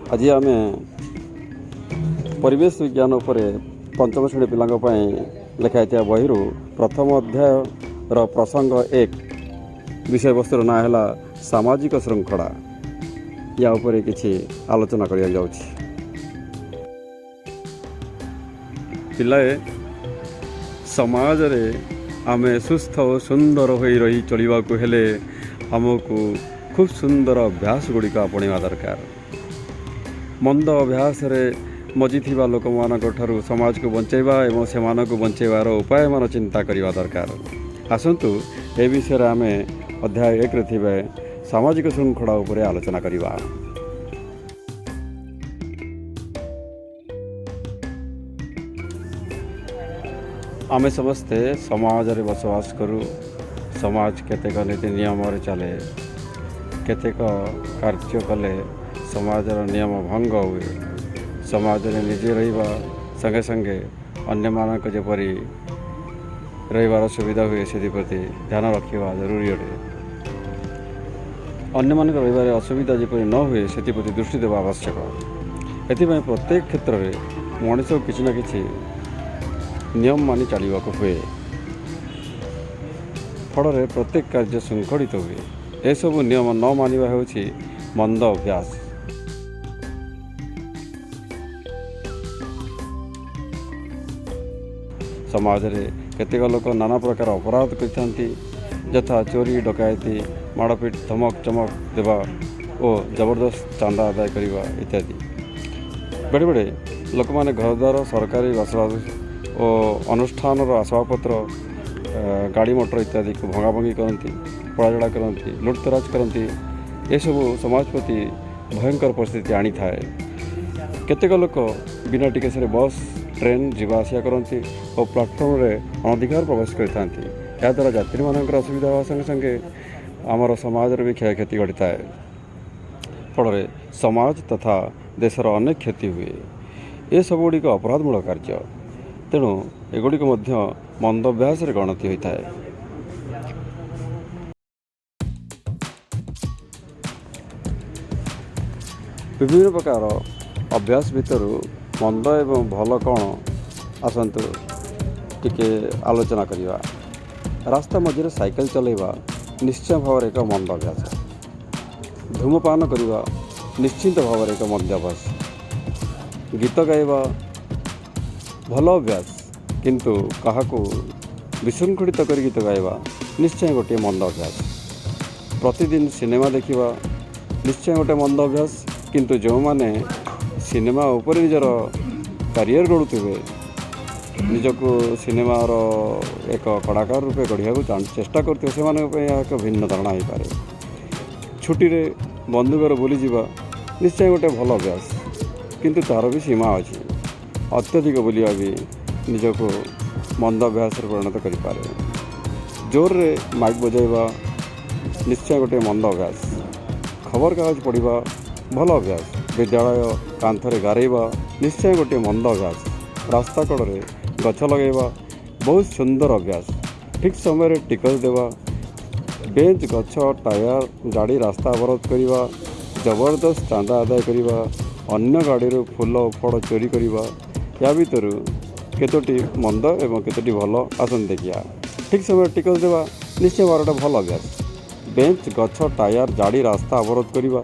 आज आम परिवेश विज्ञान उपर पंचम श्रेणी पिलांपाई लिखाई बही प्रथम अध्यायर प्रसंग 1 विषय वस्तुर ना है सामाजिक श्रृंखला। या उपरे किछि आलोचना करिया जाउछि। पिलाए समाज रे आमे सुस्थ और सुंदर होई रही चलिबा को हेले हमको खूब सुंदर अभ्यास गुड़िक आपणा दरकार। मंद अभ्यास रे मजी थिबा लोक मानक ठारू समाज को बंचेबा एवं से मानक बंचेबार उपाय मान चिंता करिबा दरकार। आसंतु ए विषय आमे अध्याय 1 रे थिबे सामाजिक श्रृंखला उपरे आलोचना करिबा। आमे समस्ते समाज रे बसवास करू। समाज केतेक नीति नियम रे चले, केतेक कार्य कले समाजर नियम भंग हुए। समाज रे निजे रहिबा संगे संगे अन्य मानक जेपरी रहिबार सुविधा हुए से प्रति ध्यान रखा जरूरी अटे। अन्य मानक रहिबार असुविधा जेपरी न हुए से प्रति दृष्टि देवा आवश्यक। एथिपाई प्रत्येक क्षेत्र में मनीष किसी न किसी नियम मानि चलने हुए। फल प्रत्येक कार्य शृंखलित हुए। एसबू नियम न मानिबा हेउछि मंद अभ्यास। समाज रे केतेक लोक नाना प्रकार अपराध करथांती, यथा चोरी डकायती, माड़पीट, धमक चमक देवा और जबरदस्त चांदा आदाय करवा इत्यादि। बेड़े बेड़े लोक माने घर द्वार सरकारी बासबास और अनुष्ठान आसबाबपत्र गाड़ी मोटर इत्यादि को भंगाभंगी करती, पड़ाजड़ा करती, लुटतराज करती। ये सब समाज प्रति भयंकर परिस्थिति आनी थाए। केतेक लोक बिना टिकेट रे बस ट्रेन जीवा आसिया करती और प्लाटफर्म रे अनधिकार प्रवेश करथांती। या द्वारा यात्री मानकर असुविधा होगा संगे संगे आमर समाज रे भी क्षयक्षति घटी थाए। फल समाज तथा देशर अनेक क्षति हुए। ये सब गुड़िक अपराधमूलक कार्य। तेणु एगुड़िक मध्य मंद अभ्यास रे गणति होता है। विभिन्न प्रकार अभ्यास भितर मंद एवं भल कौन आसतु टिके आलोचना करिवा। रास्ता मझे साइकेल चलैवा निश्चय भाव एक मंद अभ्यास। धूमपान करवा निश्चिंत भाव एक मंद अभ्यास। गीत गाइबा भल अभ्यास, किंतु काहाकू विशृंखलित कर गीत गाइबा निश्चय गोटे मंद अभ्यास। प्रतिदिन सिनेमा देखिबा निश्चय गोटे मंद अभ्यास, किंतु जो माने सिनेमा उपर निजर करियर गढ़ुवे, निजको सिनेमार एक कलाकार रूपे गढ़ा चेष्टा करते से एक भिन्न धारणा हो पाए। छुट्टी रे बंधु घर बुली जावा निश्चय गोटे भल अभ्यास, किंतु तार भी सीमा अच्छी। अत्यधिक बुलिया भी निजको मंद अभ्यास परिणत करें। जोर रे माइक बजाइबा निश्चय गोटे मंद अभ्यास। खबर कागज पढ़ा भल अभ्यास। विद्यालय कांथरे गारेबा निश्चय गोटे मंद अभ्यास। रास्ता कड़े गछ लगेबा बहुत सुंदर अभ्यास। ठीक समय टिकट देवा, बेंच गछ टायर गाड़ी रास्ता अवरोध करवा, जबरदस्त चांदा आदाय करवा, अन्य गाड़ी फूल फड़ चोरी करवा। या भीतर केतोटी मंद एवं केतोटी भल आसन देखिया। ठीक समय टिकट देवा निश्चय 12टा भल अभ्यास। बेंच गछ टायर गाड़ी रास्ता अवरोध करवा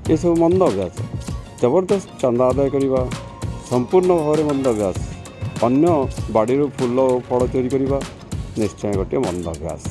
ये सब मंद अभ्यास। जबरदस्त चांदा आदाय करवा संपूर्ण भाव मंद अभ्यास। अन्य बाड़ी फूल फड़ चोरी करवा निश्चय गोटे मंद अभ्यास।